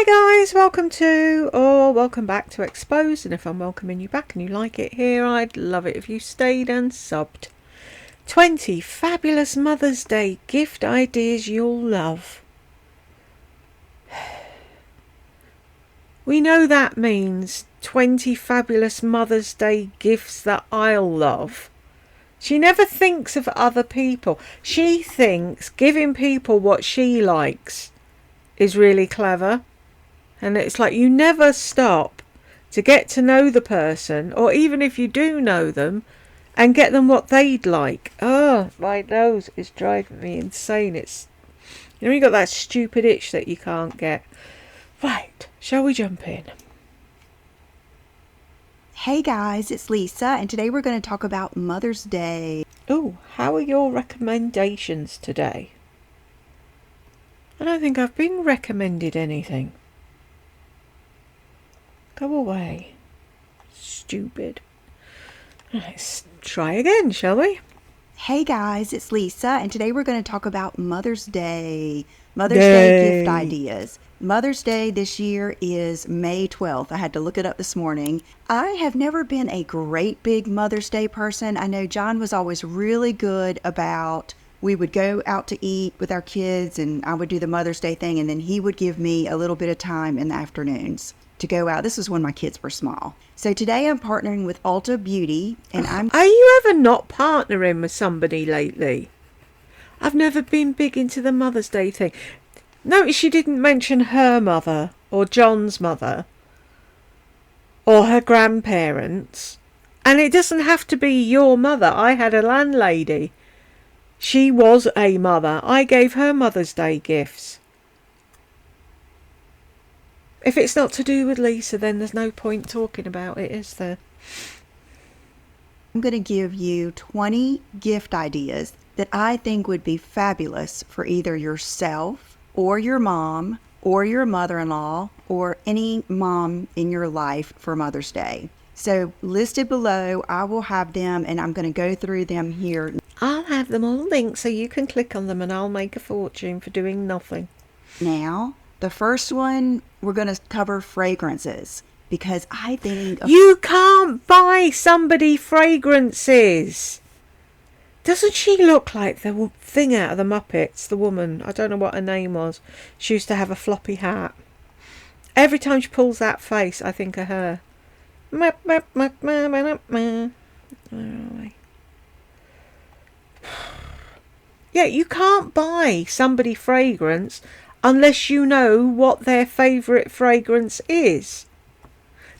Hi guys, welcome back to Exposed, and if I'm welcoming you back and you like it here, I'd love it if you stayed and subbed. 20 fabulous Mother's Day gift ideas you'll love. We know that means 20 fabulous Mother's Day gifts that I'll love. She never thinks of other people. She thinks giving people what she likes is really clever. And it's like you never stop to get to know the person, or even if you do know them, and get them what they'd like. Oh, my nose is driving me insane. You got that stupid itch that you can't get. Right, shall we jump in? Hey guys, it's Lisa, and today we're going to talk about Mother's Day. Oh, how are your recommendations today? I don't think I've been recommended anything. Go away. Stupid. Let's try again, shall we? Hey guys, it's Lisa, and today we're going to talk about Mother's Day. Mother's Day gift ideas. Mother's Day this year is May 12th. I had to look it up this morning. I have never been a great big Mother's Day person. I know John was always really good about, we would go out to eat with our kids and I would do the Mother's Day thing, and then he would give me a little bit of time in the afternoons to go out. This was when my kids were small. So today I'm partnering with Ulta Beauty, and Are you ever not partnering with somebody lately? I've never been big into the Mother's Day thing. Notice she didn't mention her mother, or John's mother, or her grandparents. And it doesn't have to be your mother. I had a landlady. She was a mother. I gave her Mother's Day gifts. If it's not to do with Lisa, then there's no point talking about it, is there? I'm going to give you 20 gift ideas that I think would be fabulous for either yourself or your mom or your mother-in-law or any mom in your life for Mother's Day. So listed below, I will have them, and I'm going to go through them here. I'll have them all linked so you can click on them, and I'll make a fortune for doing nothing. Now, the first one, we're going to cover fragrances, because I think you can't buy somebody fragrances. Doesn't she look like the thing out of the Muppets, the woman? I don't know what her name was. She used to have a floppy hat. Every time she pulls that face, I think of her. Where are we? Yeah, you can't buy somebody fragrance unless you know what their favourite fragrance is.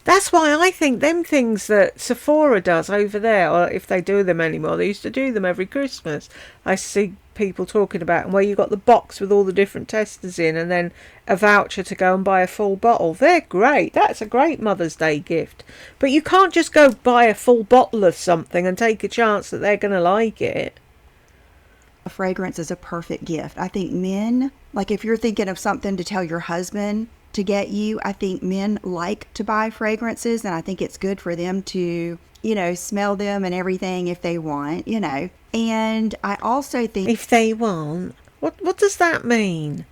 That's why I think them things that Sephora does over there, or if they do them anymore, they used to do them every Christmas. I see people talking about them, where you got the box with all the different testers in and then a voucher to go and buy a full bottle. They're great. That's a great Mother's Day gift. But you can't just go buy a full bottle of something and take a chance that they're going to like it. a fragrance is a perfect gift. I think men, like if you're thinking of something to tell your husband to get you, I think men like to buy fragrances, and I think it's good for them to, smell them and everything if they want, And I also think... If they want? What does that mean?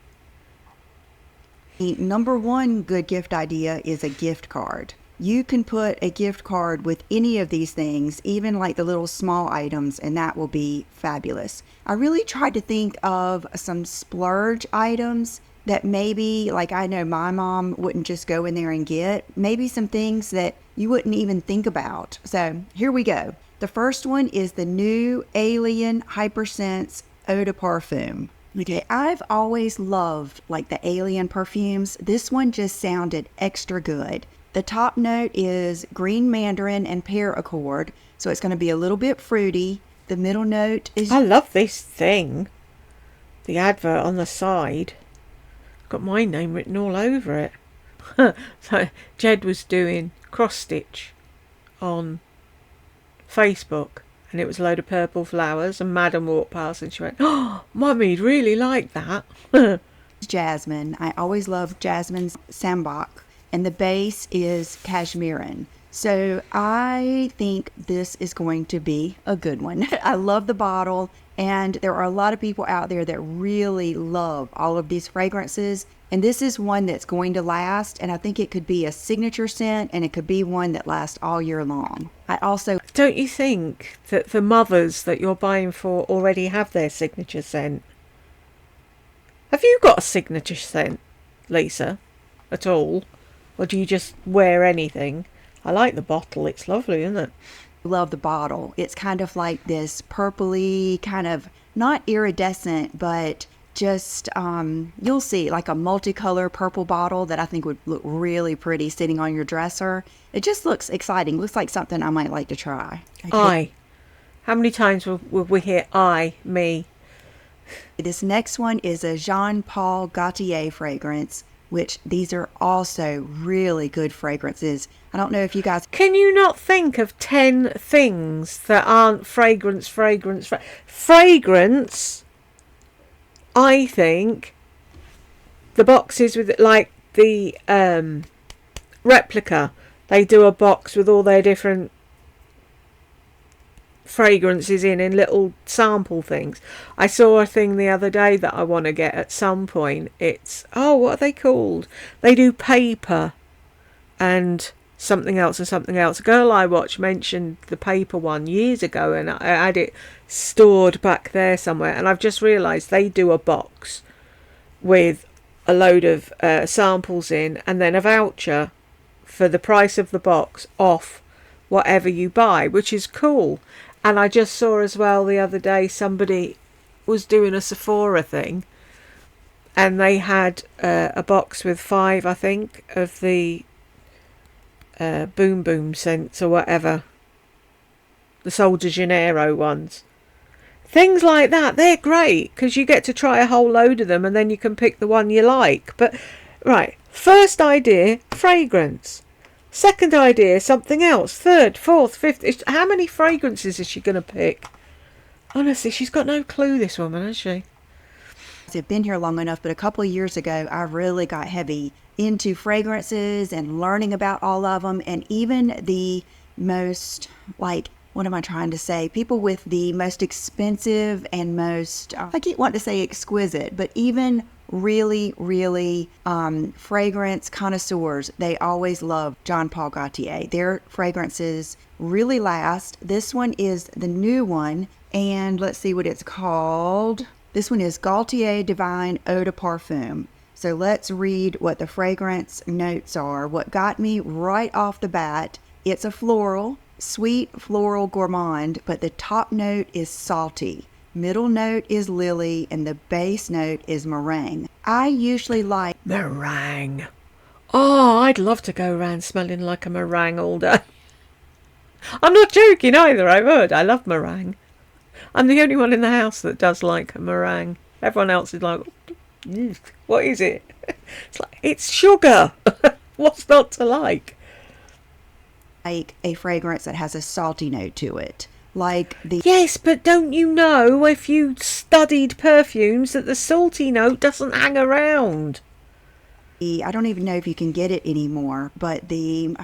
The number one good gift idea is a gift card. You can put a gift card with any of these things, even like the little small items, and that will be fabulous. I really tried to think of some splurge items that maybe, like I know my mom wouldn't just go in there and get. Maybe some things that you wouldn't even think about. So here we go. The first one is the new Alien Hypersense Eau de Parfum. Okay, I've always loved like the Alien perfumes. This one just sounded extra good. The top note is green mandarin and pear accord, so it's going to be a little bit fruity. The middle note is... I love this thing. The advert on the side. Got my name written all over it. So Jed was doing cross stitch on Facebook, and it was a load of purple flowers, and Madam walked past and she went, "Oh, Mummy'd really like that." Jasmine. I always love Jasmine's Sambac. And the base is cashmerean. So I think this is going to be a good one. I love the bottle, and there are a lot of people out there that really love all of these fragrances. And this is one that's going to last, and I think it could be a signature scent, and it could be one that lasts all year long. I also... Don't you think that the mothers that you're buying for already have their signature scent? Have you got a signature scent, Lisa, at all? Or do you just wear anything? I like the bottle. It's lovely, isn't it? love the bottle. It's kind of like this purpley, kind of not iridescent, but just you'll see like a multicolor purple bottle that I think would look really pretty sitting on your dresser. It just looks exciting. Looks like something I might like to try. Okay. How many times will we hear me? This next one is a Jean Paul Gaultier fragrance, which these are also really good fragrances. I don't know if you guys... Can you not think of 10 things that aren't fragrance? Fragrance, I think, the boxes with, like, the replica, they do a box with all their different fragrances in little sample things. I saw a thing the other day that I want to get at some point. It's, what are they called? They do paper and something else and something else. A girl I watch mentioned the paper one years ago, and I had it stored back there somewhere, and I've just realised they do a box with a load of samples in, and then a voucher for the price of the box off whatever you buy, which is cool. And I just saw as well the other day somebody was doing a Sephora thing, and they had a box with 5, I think, of the Boom Boom scents or whatever, the Sol de Janeiro ones. Things like that, they're great because you get to try a whole load of them and then you can pick the one you like. But right, first idea, fragrance. Second idea, something else. Third, fourth, fifth. How many fragrances is she going to pick? Honestly, she's got no clue, this woman, has she? I've been here long enough, but a couple of years ago, I really got heavy into fragrances and learning about all of them. And even the most, like, what am I trying to say? People with the most expensive and most, I keep wanting to say exquisite, but even really, really fragrance connoisseurs, they always love Jean Paul Gaultier. Their fragrances really last. This one is the new one, and let's see what it's called. This one is Gaultier Divine Eau de Parfum. So let's read what the fragrance notes are. What got me right off the bat, it's a floral, sweet floral gourmand, but the top note is salty. Middle note is lily, and the base note is meringue. I usually like meringue. Oh, I'd love to go around smelling like a meringue all day. I'm not joking either, I've heard. I love meringue. I'm the only one in the house that does like a meringue. Everyone else is like, what is it? It's like, it's sugar. What's not to like? Like a fragrance that has a salty note to it. Like the... Yes, but don't you know, if you studied perfumes, that the salty note doesn't hang around? I don't even know if you can get it anymore, but the...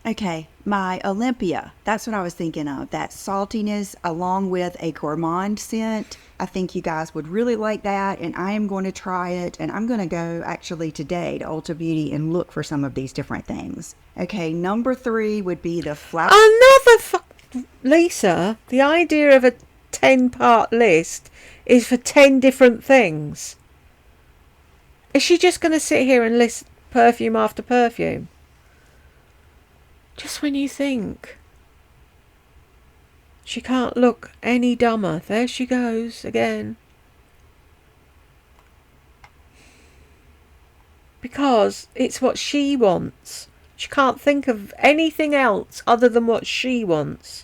Okay, my Olympia, that's what I was thinking of. That saltiness along with a gourmand scent. I think you guys would really like that, and I am going to try it, and I'm going to go actually today to Ulta Beauty and look for some of these different things. Okay, number 3 would be the flower... Lisa, the idea of a 10-part list is for 10 different things. Is she just going to sit here and list perfume after perfume? Just when you think she can't look any dumber, there she goes again. Because it's what she wants. She can't think of anything else other than what she wants.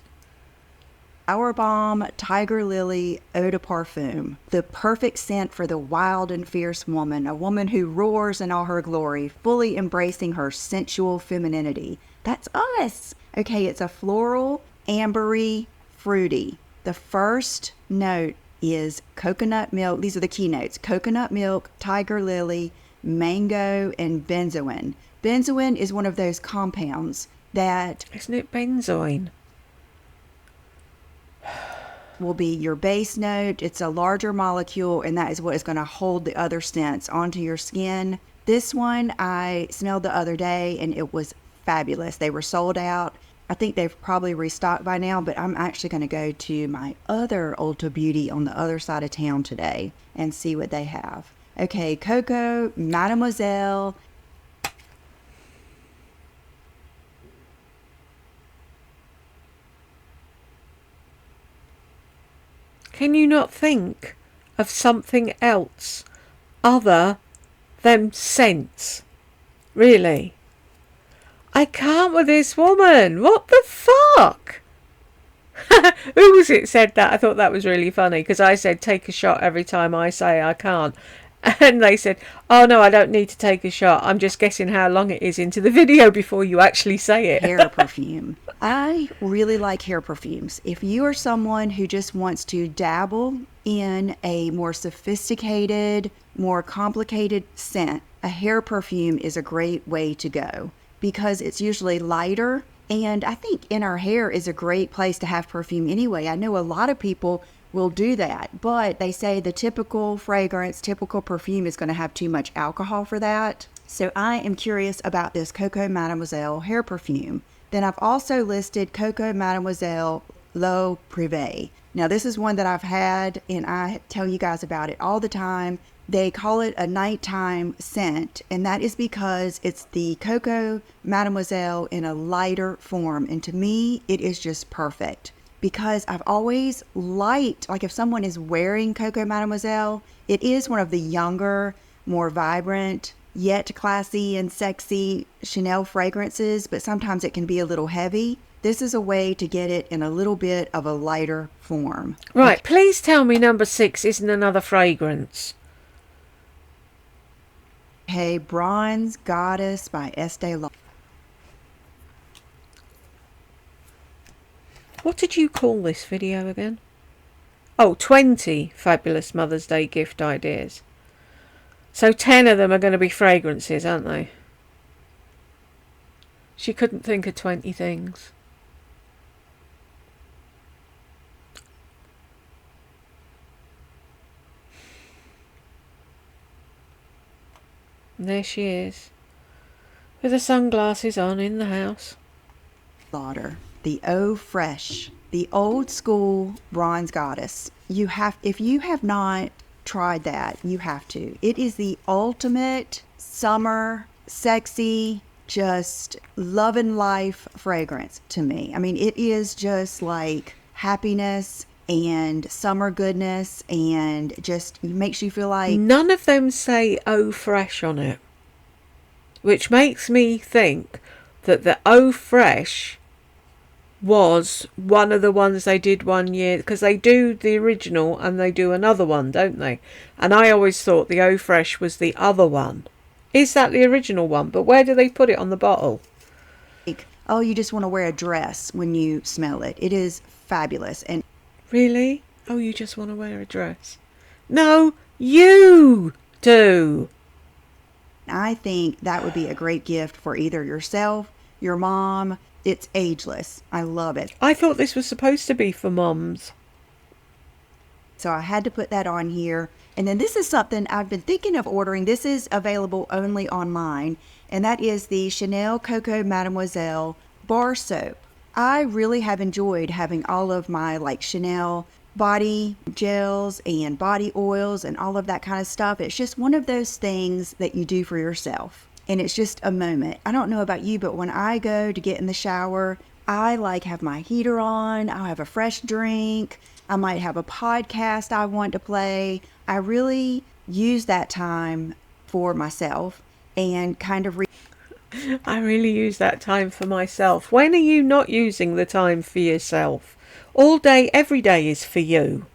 Flower Bomb Tiger Lily Eau de Parfum. The perfect scent for the wild and fierce woman. A woman who roars in all her glory, fully embracing her sensual femininity. That's us. Okay, it's a floral, ambery, fruity. The first note is coconut milk. These are the key notes. Coconut milk, tiger lily, mango, and benzoin. Benzoin is one of those compounds that... Isn't it benzoin? will be your base note. It's a larger molecule, and that is what is going to hold the other scents onto your skin. This one I smelled the other day, and it was fabulous. They were sold out. I think they've probably restocked by now, but I'm actually going to go to my other Ulta Beauty on the other side of town today and see what they have. Okay, Coco Mademoiselle. Can you not think of something else other than scents? Really? I can't with this woman. What the fuck? Who was it said that? I thought that was really funny because I said take a shot every time I say I can't. And they said, oh no, I don't need to take a shot. I'm just guessing how long it is into the video before you actually say it. Hair perfume. I really like hair perfumes. If you are someone who just wants to dabble in a more sophisticated, more complicated scent, a hair perfume is a great way to go because it's usually lighter. And I think in our hair is a great place to have perfume anyway. I know a lot of people will do that, but they say the typical fragrance, typical perfume is going to have too much alcohol for that. So I am curious about this Coco Mademoiselle hair perfume. Then I've also listed Coco Mademoiselle L'Eau Privée. Now this is one that I've had and I tell you guys about it all the time. They call it a nighttime scent, and that is because it's the Coco Mademoiselle in a lighter form. And to me, it is just perfect because I've always liked, like if someone is wearing Coco Mademoiselle, it is one of the younger, more vibrant, yet classy and sexy Chanel fragrances, but sometimes it can be a little heavy. This is a way to get it in a little bit of a lighter form. Right, please tell me number 6 isn't another fragrance. Okay, Bronze Goddess by Estee Lauder. What did you call this video again? Oh, 20 fabulous Mother's Day gift ideas. So 10 of them are going to be fragrances, aren't they? She couldn't think of 20 things. And there she is, with the sunglasses on in the house. Lauder, the Eau Fresh, the old school Bronze Goddess. If you have not tried that, you have to. It is the ultimate summer, sexy, just loving life fragrance to me. I mean, it is just like happiness and summer goodness and just makes you feel like... None of them say Eau Fresh on it, which makes me think that the Eau Fresh was one of the ones they did one year, because they do the original and they do another one, don't they? And I always thought the Eau Fresh was the other one. Is that the original one? But where do they put it on the bottle? Oh, you just want to wear a dress when you smell it. It is fabulous. And really? Oh, you just want to wear a dress? No, you do. I think that would be a great gift for either yourself, your mom. It's ageless. I love it. I thought this was supposed to be for moms. So I had to put that on here. And then this is something I've been thinking of ordering. This is available only online. And that is the Chanel Coco Mademoiselle bar soap. I really have enjoyed having all of my like Chanel body gels and body oils and all of that kind of stuff. It's just one of those things that you do for yourself. And it's just a moment. I don't know about you, but when I go to get in the shower, I like have my heater on. I'll have a fresh drink. I might have a podcast I want to play. I really use that time for myself and kind of I really use that time for myself. When are you not using the time for yourself? All day, every day is for you.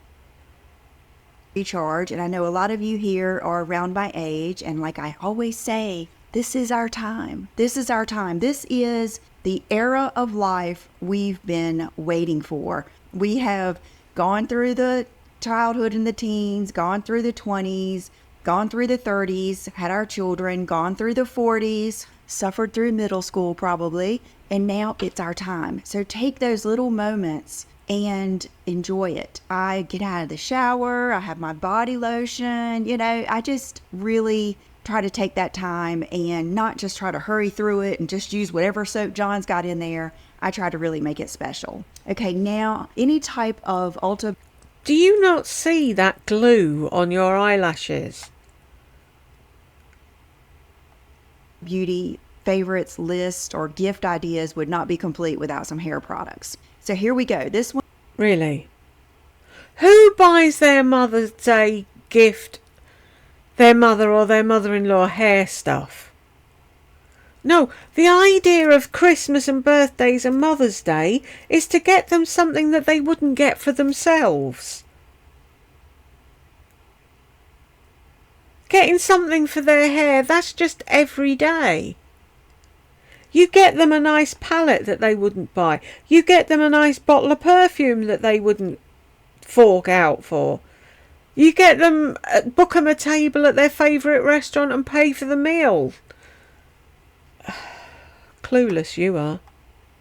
Recharge. And I know a lot of you here are around my age. And like I always say, this is our time. This is our time. This is the era of life we've been waiting for. We have gone through the childhood and the teens, gone through the 20s, gone through the 30s, had our children, gone through the 40s, suffered through middle school probably, and now it's our time. So take those little moments and enjoy it. I get out of the shower, I have my body lotion, I just really try to take that time and not just try to hurry through it and just use whatever soap John's got in there. I try to really make it special. Okay, now any type of Ulta. Do you not see that glue on your eyelashes? Beauty favorites list or gift ideas would not be complete without some hair products. So here we go. This one. Really? Who buys their Mother's Day gift their mother or their mother-in-law hair stuff? No, the idea of Christmas and birthdays and Mother's Day is to get them something that they wouldn't get for themselves. Getting something for their hair, that's just every day. You get them a nice palette that they wouldn't buy. You get them a nice bottle of perfume that they wouldn't fork out for. You get them, book them a table at their favourite restaurant and pay for the meal. Clueless you are.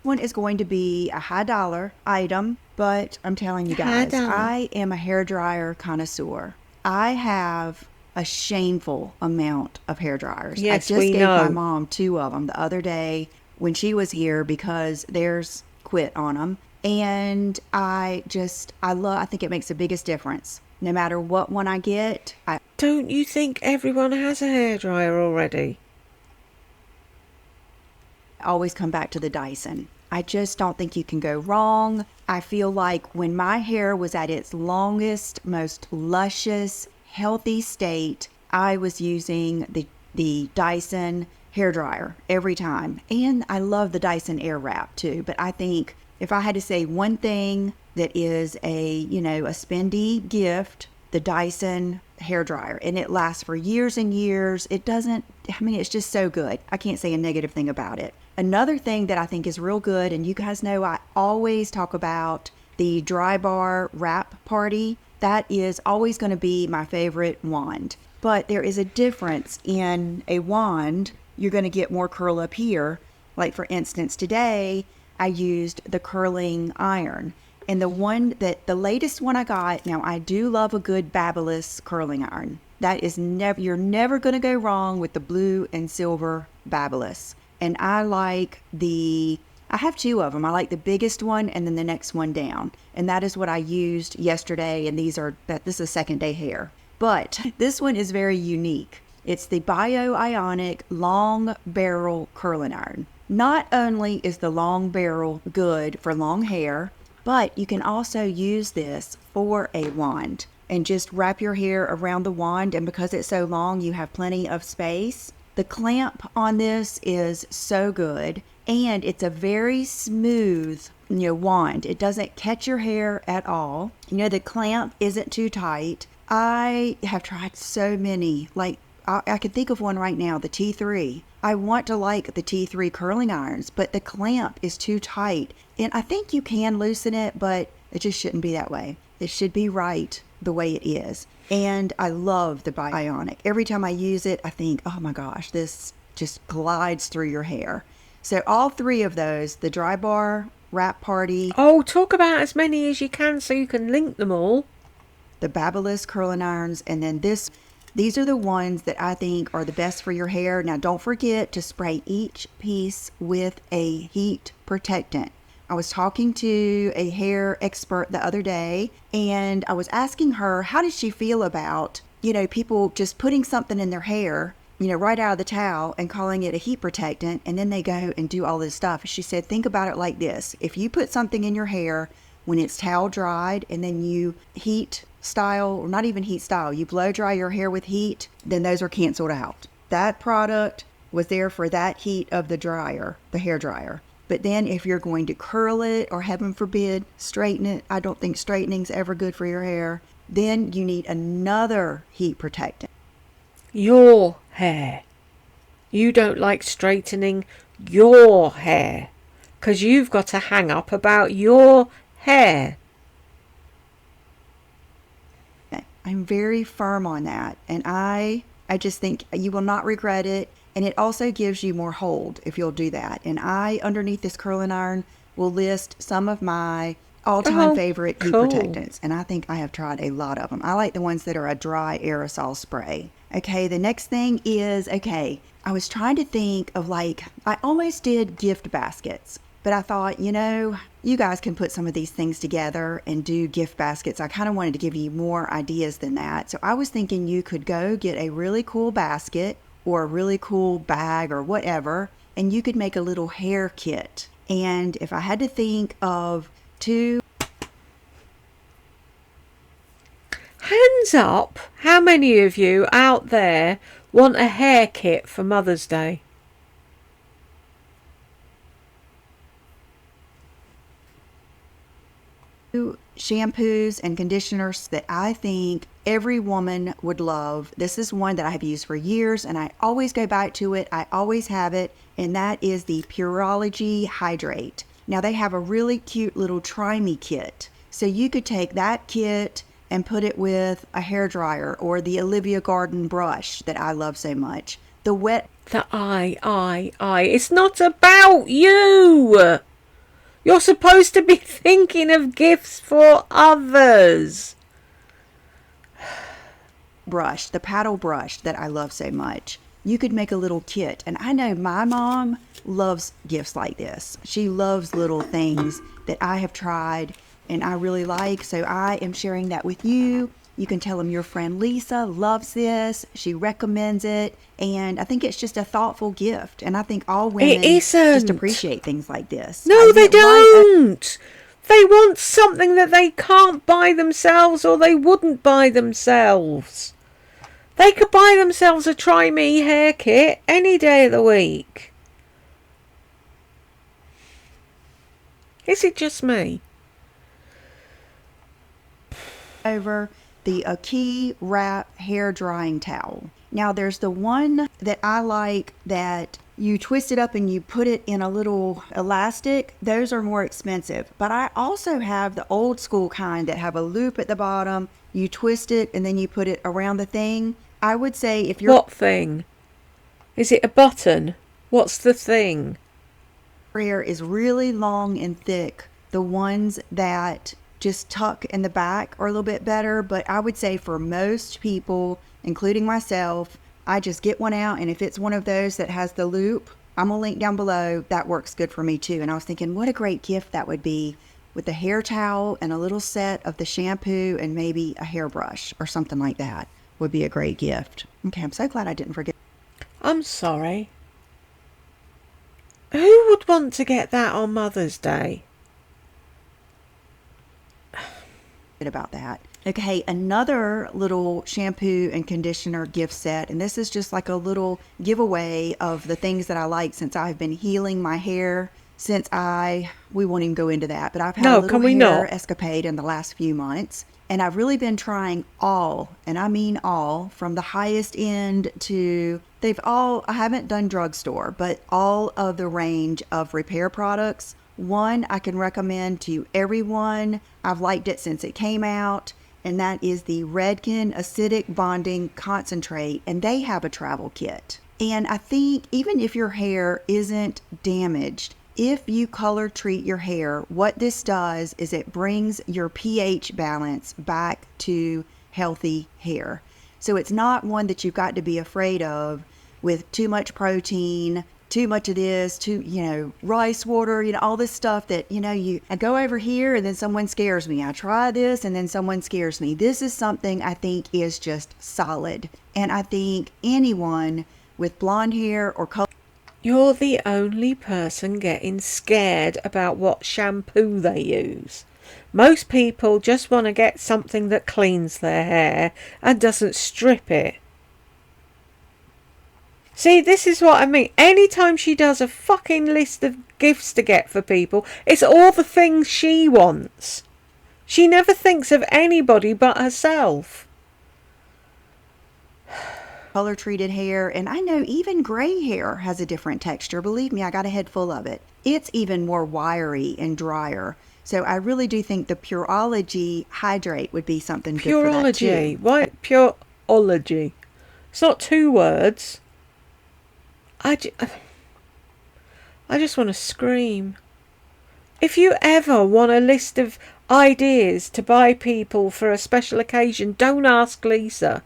One is going to be a high dollar item, but I'm telling you guys, I am a hairdryer connoisseur. I have a shameful amount of hair dryers. Yes, I just gave know. my mom 2 of them the other day when she was here because theirs quit on them. And I think it makes the biggest difference. No matter what one I get. Don't you think everyone has a hairdryer already? I always come back to the Dyson. I just don't think you can go wrong. I feel like when my hair was at its longest, most luscious, healthy state, I was using the Dyson hairdryer every time. And I love the Dyson Airwrap too. But I think if I had to say one thing that is a spendy gift, the Dyson hairdryer, and it lasts for years and years. It's just so good. I can't say a negative thing about it. Another thing that I think is real good, and you guys know I always talk about the Dry Bar Wrap Party. That is always going to be my favorite wand. But there is a difference in a wand. You're going to get more curl up here. Like for instance, today I used the curling iron. And the latest one I got, now I do love a good Babyliss curling iron. That is you're never going to go wrong with the blue and silver Babyliss. And I have 2 of them. I like the biggest one and then the next one down. And that is what I used yesterday. And this is second day hair. But this one is very unique. It's the Bio-Ionic Long Barrel Curling Iron. Not only is the long barrel good for long hair, but you can also use this for a wand and just wrap your hair around the wand. And because it's so long, you have plenty of space. The clamp on this is so good, and it's a very smooth, wand. It doesn't catch your hair at all. The clamp isn't too tight. I have tried so many, like I could think of one right now, the T3. I want to like the T3 curling irons, but the clamp is too tight. And I think you can loosen it, but it just shouldn't be that way. It should be right the way it is. And I love the Bionic. Every time I use it, I think, oh my gosh, this just glides through your hair. So all 3 of those, the Dry Bar Wrap Party. Oh, talk about as many as you can so you can link them all. The Babyliss curling irons, and then these are the ones that I think are the best for your hair. Now, don't forget to spray each piece with a heat protectant. I was talking to a hair expert the other day, and I was asking her, how does she feel about, people just putting something in their hair, right out of the towel and calling it a heat protectant, and then they go and do all this stuff. She said, think about it like this. If you put something in your hair when it's towel dried and then you heat style, or not even heat style, you blow dry your hair with heat, then those are canceled out. That product was there for that heat of the dryer, the hair dryer. But then if you're going to curl it or heaven forbid, straighten it, I don't think straightening's ever good for your hair, then you need another heat protectant. Your hair. You don't like straightening your hair because you've got a hang up about your hair. I'm very firm on that. And I just think you will not regret it. And it also gives you more hold if you'll do that. And underneath this curling iron, will list some of my all-time Oh, favorite heat cool. protectants, and I think I have tried a lot of them. I like the ones that are a dry aerosol spray. Okay, the next thing is, okay, I was trying to think of like, I always did gift baskets, but I thought, you guys can put some of these things together and do gift baskets. I kind of wanted to give you more ideas than that. So I was thinking you could go get a really cool basket or a really cool bag or whatever, and you could make a little hair kit. And if I had to think of two, Hands up, how many of you out there want a hair kit for Mother's Day? shampoos and conditioners that I think every woman would love. This is one that I have used for years and I always go back to it. I always have it, and that is the Pureology Hydrate. Now they have a really cute little Try Me kit. So you could take that kit and put it with a hair dryer or the Olivia Garden brush that I love so much. The wet The I. It's not about you. You're supposed to be thinking of gifts for others. brush, the paddle brush that I love so much. You could make a little kit. And I know my mom loves gifts like this. She loves little things that I have tried and I really like. So I am sharing that with you. You can tell them your friend Lisa loves this. She recommends it. And I think it's just a thoughtful gift. And I think all It women just isn't. appreciate things like this. No, I they went right don't. They want something that they can't buy themselves or they wouldn't buy themselves. They could buy themselves a Try Me hair kit any day of the week. Is it just me? over the Aki Wrap hair drying towel. Now there's the one that I like that you twist it up and you put it in a little elastic. Those are more expensive. But I also have the old school kind that have a loop at the bottom. You twist it and then you put it around the thing. I would say if your What thing? Is it a button? What's the thing? hair is really long and thick, the ones that just tuck in the back are a little bit better. But I would say for most people, including myself, I just get one out, and if it's one of those that has the loop, I'm gonna link down below, that works good for me too. And I was thinking what a great gift that would be with a hair towel and a little set of the shampoo and maybe a hairbrush or something like that would be a great gift. Okay, I'm so glad I didn't forget I'm sorry. Who would want to get that on Mother's Day? about that. Okay, another little shampoo and conditioner gift set, and this is just like a little giveaway of the things that I like since I've been healing my hair we won't even go into that, but I've had a little hair escapade in the last few months, and I've really been trying all, and I mean all, from the highest end to I haven't done drugstore, but all of the range of repair products. One I can recommend to everyone. I've liked it since it came out, and that is the Redken Acidic Bonding Concentrate, and they have a travel kit. And I think even if your hair isn't damaged, if you color treat your hair, what this does is it brings your pH balance back to healthy hair. So it's not one that you've got to be afraid of with too much protein, too much of this, rice water, all this stuff that, I go over here and then someone scares me. I try this and then someone scares me. This is something I think is just solid. And I think anyone with blonde hair or color. You're the only person getting scared about what shampoo they use. Most people just want to get something that cleans their hair and doesn't strip it. See, this is what I mean. Anytime she does a fucking list of gifts to get for people, it's all the things she wants. She never thinks of anybody but herself. Color treated hair, and I know even gray hair has a different texture. Believe me, I got a head full of it. It's even more wiry and drier. So I really do think the Pureology Hydrate would be something good for that too. Pureology? Why Pureology? It's not two words. I just want to scream. If you ever want a list of ideas to buy people for a special occasion, don't ask Lisa.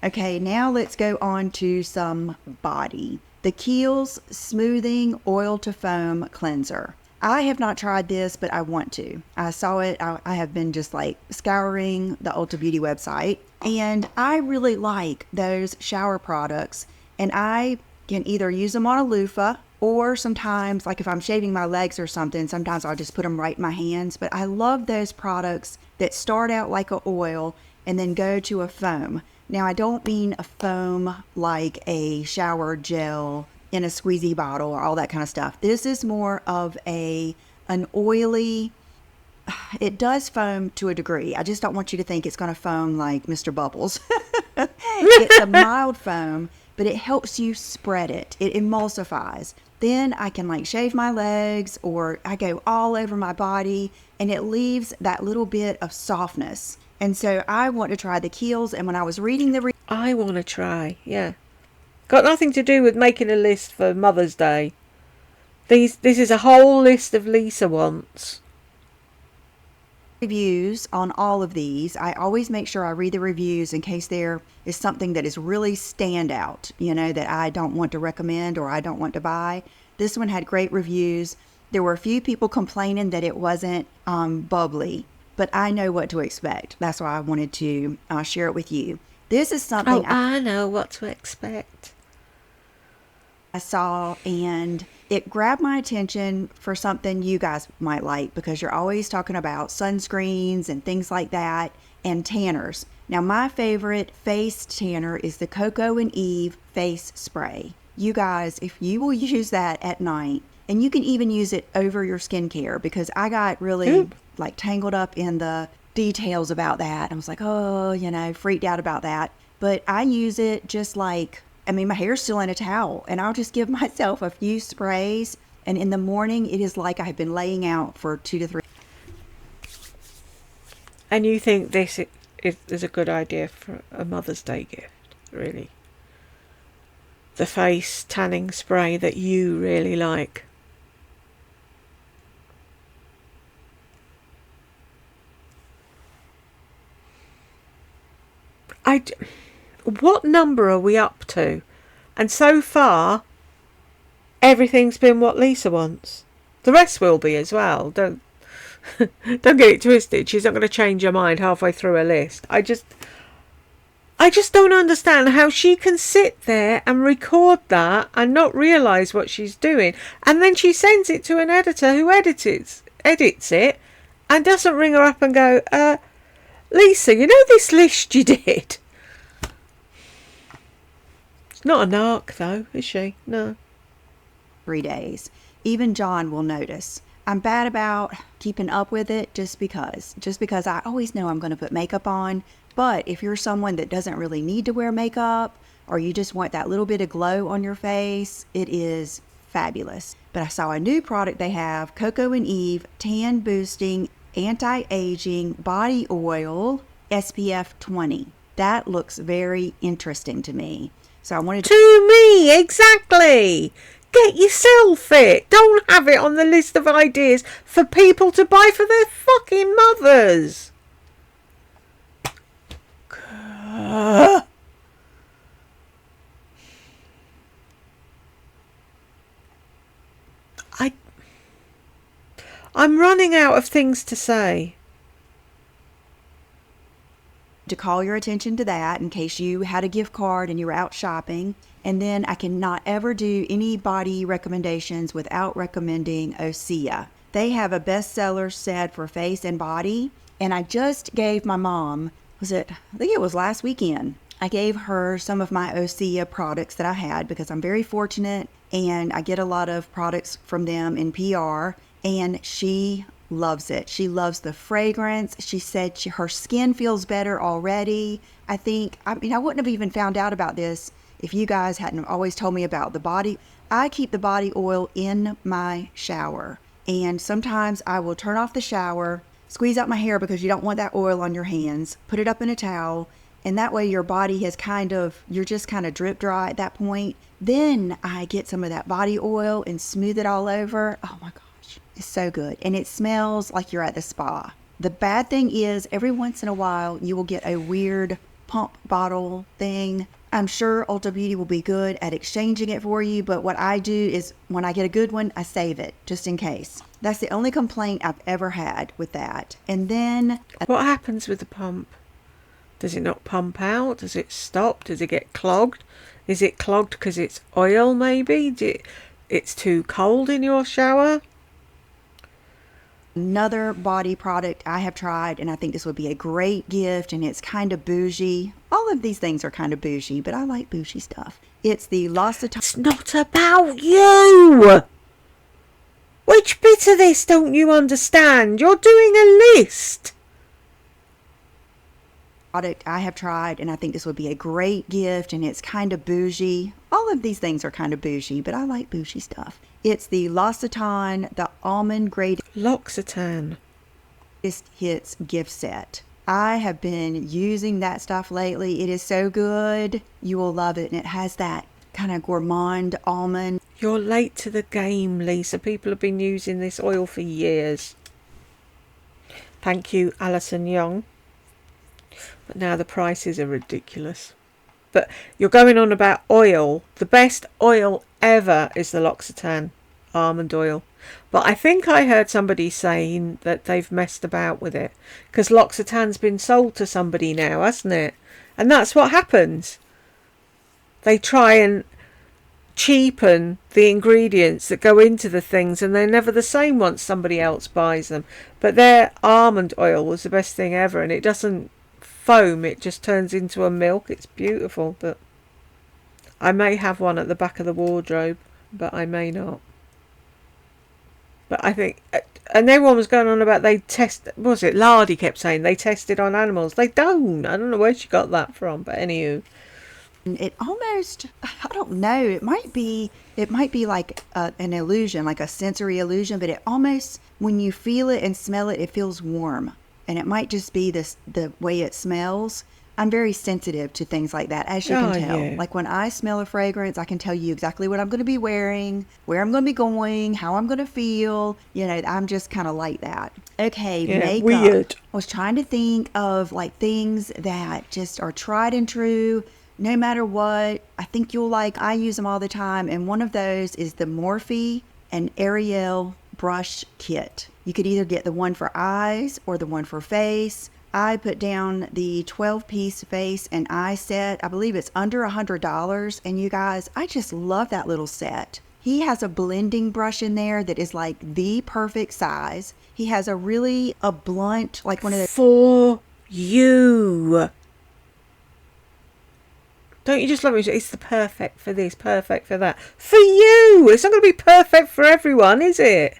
Okay, now let's go on to some body. The Kiehl's Smoothing Oil to Foam Cleanser. I have not tried this, but I want to. I saw it. I have been just like scouring the Ulta Beauty website, and I really like those shower products. And I can either use them on a loofah, or sometimes, like if I'm shaving my legs or something, sometimes I'll just put them right in my hands. But I love those products that start out like an oil and then go to a foam. Now, I don't mean a foam like a shower gel in a squeezy bottle or all that kind of stuff. This is more of an oily, it does foam to a degree. I just don't want you to think it's going to foam like Mr. Bubbles. It's a mild foam, but it helps you spread it. It emulsifies. Then I can like shave my legs, or I go all over my body, and it leaves that little bit of softness. And so I want to try the Kiehl's, and when I was reading the I want to try, yeah. Got nothing to do with making a list for Mother's Day. This is a whole list of Lisa wants. reviews on all of these, I always make sure I read the reviews in case there is something that is really standout, that I don't want to recommend or I don't want to buy. This one had great reviews. There were a few people complaining that it wasn't bubbly, but I know what to expect. That's why I wanted to share it with you. This is something I know what to expect. I saw, and it grabbed my attention for something you guys might like, because you're always talking about sunscreens and things like that and tanners. Now, my favorite face tanner is the Coco and Eve face spray. You guys, if you will use that at night, and you can even use it over your skincare, because I got really like tangled up in the details about that. I was like, freaked out about that. But I use it just like, my hair's still in a towel, and I'll just give myself a few sprays, and in the morning it is like I've been laying out for 2 to 3. And you think this is a good idea for a Mother's Day gift, really? The face tanning spray that you really like. What number are we up to? And so far, everything's been what Lisa wants. The rest will be as well. Don't get it twisted. She's not going to change her mind halfway through a list. I just don't understand how she can sit there and record that and not realise what she's doing. And then she sends it to an editor who edits it and doesn't ring her up and go, Lisa, you know this list you did? Not a narc, though, is she? No. 3 days. Even John will notice. I'm bad about keeping up with it just because I always know I'm going to put makeup on. But if you're someone that doesn't really need to wear makeup, or you just want that little bit of glow on your face, it is fabulous. But I saw a new product they have, Coco and Eve Tan Boosting Anti-Aging Body Oil SPF 20. That looks very interesting to me. So I wanted to me, exactly. Get yourself it. Don't have it on the list of ideas for people to buy for their fucking mothers. I'm running out of things to say. To call your attention to that in case you had a gift card and you were out shopping. And then I cannot ever do any body recommendations without recommending Osea. They have a bestseller set for face and body, and I just gave my mom, I think it was last weekend, I gave her some of my Osea products that I had, because I'm very fortunate and I get a lot of products from them in PR, and she loves it. She loves the fragrance. She said her skin feels better already. I wouldn't have even found out about this if you guys hadn't always told me about the body. I keep the body oil in my shower, and sometimes I will turn off the shower, squeeze out my hair because you don't want that oil on your hands, put it up in a towel, and that way your body you're just kind of drip dry at that point. Then I get some of that body oil and smooth it all over. Oh my gosh. It's so good. And it smells like you're at the spa. The bad thing is, every once in a while, you will get a weird pump bottle thing. I'm sure Ulta Beauty will be good at exchanging it for you, but what I do is when I get a good one, I save it just in case. That's the only complaint I've ever had with that. And then What happens with the pump? Does it not pump out? Does it stop? Does it get clogged? Is it clogged because it's oil maybe? It's too cold in your shower? another body product I have tried, and I think this would be a great gift, and it's kind of bougie. All of these things are kind of bougie, but I like bougie stuff. It's the L'Occitane. It's not about you! Which bit of this don't you understand? You're doing a list. Product I have tried, and I think this would be a great gift, and it's kind of bougie. All of these things are kind of bougie, but I like bougie stuff. It's the L'Occitane, the almond greatest L'Occitane. hits gift set. I have been using that stuff lately. It is so good. You will love it, and it has that kind of gourmand almond. You're late to the game, Lisa. People have been using this oil for years. Thank you, Alison Young. But now the prices are ridiculous. But you're going on about oil. The best oil ever is the L'Occitane almond oil. But I think I heard somebody saying that they've messed about with it. Because L'Occitane's been sold to somebody now, hasn't it? And that's what happens. They try and cheapen the ingredients that go into the things, and they're never the same once somebody else buys them. But their almond oil was the best thing ever, and it doesn't foam, it just turns into a milk. It's beautiful. But I may have one at the back of the wardrobe, but I may not. But I think, and everyone was going on about they test, what was it, Lardy kept saying they tested on animals. They don't. I don't know where she got that from, but anywho. It almost, I don't know, it might be like an illusion, like a sensory illusion, but it almost, when you feel it and smell it, it feels warm. And it might just be the way it smells. I'm very sensitive to things like that, as you can tell. Yeah. Like when I smell a fragrance, I can tell you exactly what I'm going to be wearing, where I'm going to be going, how I'm going to feel. You know, I'm just kind of like that. Okay, Yeah, makeup. weird. I was trying to think of like things that just are tried and true. No matter what, I think you'll like, I use them all the time. And one of those is the Morphe and Ariel brush kit. You could either get the one for eyes or the one for face. I put down the 12-piece face and eye set. I believe it's under $100. And you guys, I just love that little set. He has a blending brush in there that is like the perfect size. He has a blunt, like one of the... For you. Don't you just love it? It's the perfect for this, perfect for that. For you! It's not going to be perfect for everyone, is it?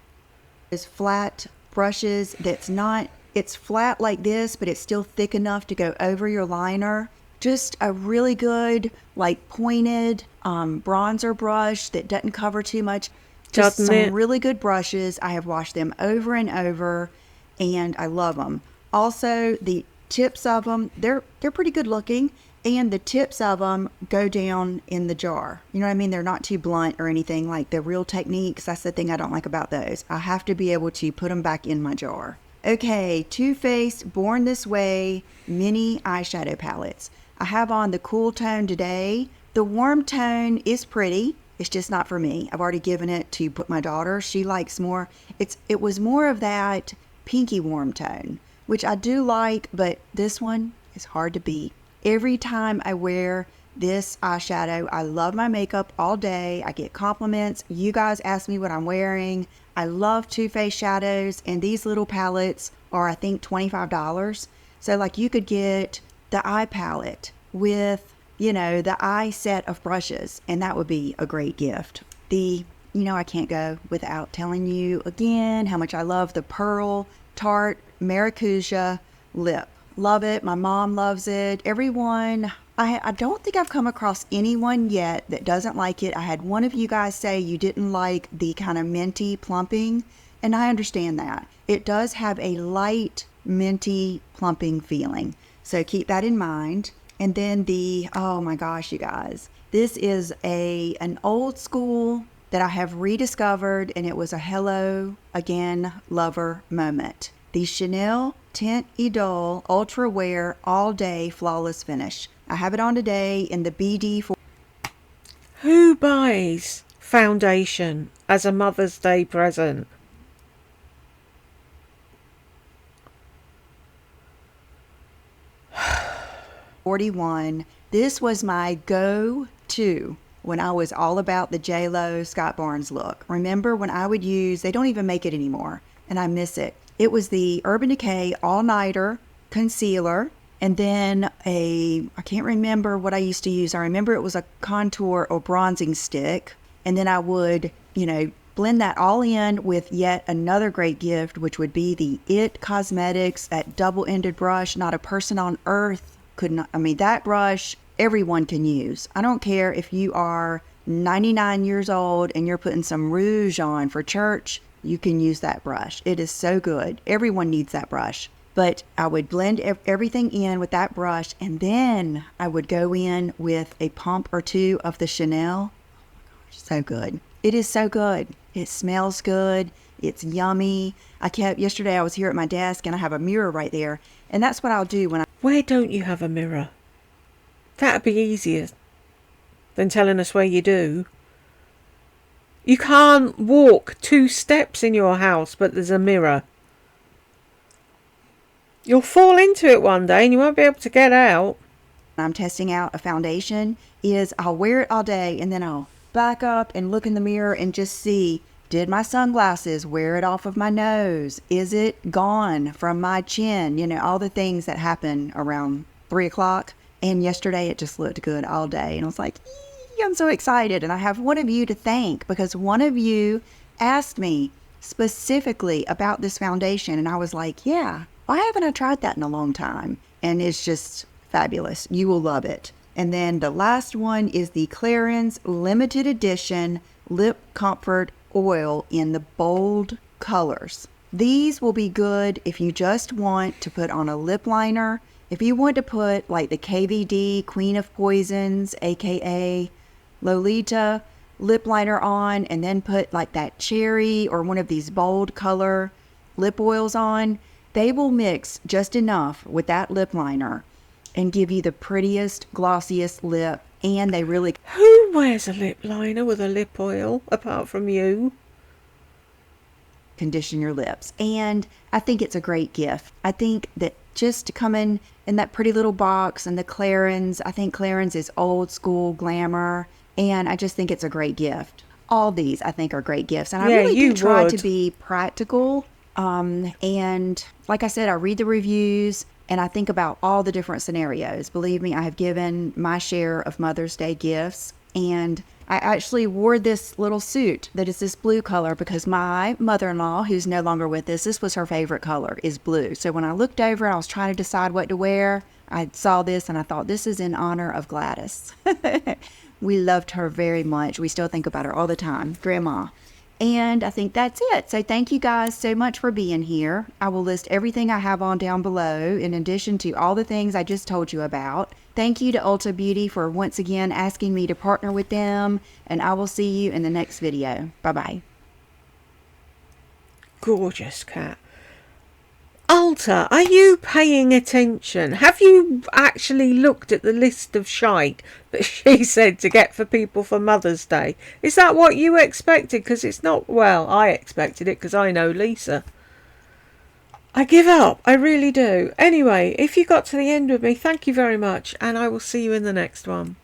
Those flat brushes that's not... It's flat like this, but it's still thick enough to go over your liner. Just a really good, like, pointed bronzer brush that doesn't cover too much. Just some really good brushes. I have washed them over and over, and I love them. Also, the tips of them, they're pretty good looking, and the tips of them go down in the jar. You know what I mean? They're not too blunt or anything like the Real Techniques. That's the thing I don't like about those. I have to be able to put them back in my jar. Okay, Too Faced Born This Way mini eyeshadow palettes. I have on the cool tone today. The warm tone is pretty. It's just not for me. I've already given it to my daughter. She likes more. It was more of that pinky warm tone, which I do like, but this one is hard to beat. Every time I wear this eyeshadow, I love my makeup all day. I get compliments. You guys ask me what I'm wearing. I love Too Faced shadows, and these little palettes are, I think, $25. So, like, you could get the eye palette with, you know, the eye set of brushes, and that would be a great gift. I can't go without telling you again how much I love the Pearl Tarte Maracuja lip. Love it. My mom loves it. Everyone... I don't think I've come across anyone yet that doesn't like it. I had one of you guys say you didn't like the kind of minty plumping, and I understand that. It does have a light minty plumping feeling, so keep that in mind. And then oh my gosh, you guys, this is an old school that I have rediscovered, and it was a hello again lover moment. The Chanel Tint Idole Ultra Wear All Day Flawless Finish. I have it on today in the BD4. Who buys foundation as a Mother's Day present? #41. This was my go-to when I was all about the J-Lo Scott Barnes look. Remember when I would use, they don't even make it anymore, and I miss it. It was the Urban Decay All-Nighter Concealer, and then I can't remember what I used to use. I remember it was a contour or bronzing stick, and then I would, blend that all in with yet another great gift, which would be the IT Cosmetics, that double-ended brush. Not a person on earth could not, that brush everyone can use. I don't care if you are 99 years old and you're putting some rouge on for church, you can use that brush. It is so good. Everyone needs that brush. But I would blend everything in with that brush, and then I would go in with a pump or two of the Chanel. So good. It is so good. It smells good. It's yummy. Yesterday I was here at my desk and I have a mirror right there, and that's what I'll do when I... Where don't you have a mirror? That'd be easier than telling us where you do. You can't walk 2 steps in your house, but there's a mirror. You'll fall into it one day and you won't be able to get out. I'm testing out a foundation is I'll wear it all day, and then I'll back up and look in the mirror and just see, did my sunglasses wear it off of my nose? Is it gone from my chin? All the things that happen around 3 o'clock. And yesterday it just looked good all day. And I was like, I'm so excited. And I have one of you to thank, because one of you asked me specifically about this foundation. And I was like, yeah, why haven't I tried that in a long time? And it's just fabulous. You will love it. And then the last one is the Clarins Limited Edition Lip Comfort Oil in the bold colors. These will be good if you just want to put on a lip liner. If you want to put like the KVD Queen of Poisons, aka Lolita, lip liner on, and then put like that cherry or one of these bold color lip oils on, they will mix just enough with that lip liner and give you the prettiest, glossiest lip. And they really... Who wears a lip liner with a lip oil apart from you? Condition your lips. And I think it's a great gift. I think that just to come in that pretty little box, and the Clarins, I think Clarins is old school glamour, and I just think it's a great gift. All these I think are great gifts, and I really do try to be practical. And like I said, I read the reviews and I think about all the different scenarios. Believe me, I have given my share of Mother's Day gifts, and I actually wore this little suit that is this blue color because my mother-in-law, who's no longer with us, this was her favorite color, is blue. So when I looked over and I was trying to decide what to wear, I saw this and I thought, this is in honor of Gladys. We loved her very much. We still think about her all the time, Grandma. And I think that's it. So thank you guys so much for being here. I will list everything I have on down below, in addition to all the things I just told you about. Thank you to Ulta Beauty for once again asking me to partner with them, and I will see you in the next video. Bye-bye. Gorgeous cat. Ulta, are you paying attention? Have you actually looked at the list of shite that she said to get for people for Mother's Day? Is that what you expected? Because it's not, well, I expected it because I know Lisa. I give up. I really do. Anyway, if you got to the end with me, thank you very much, and I will see you in the next one.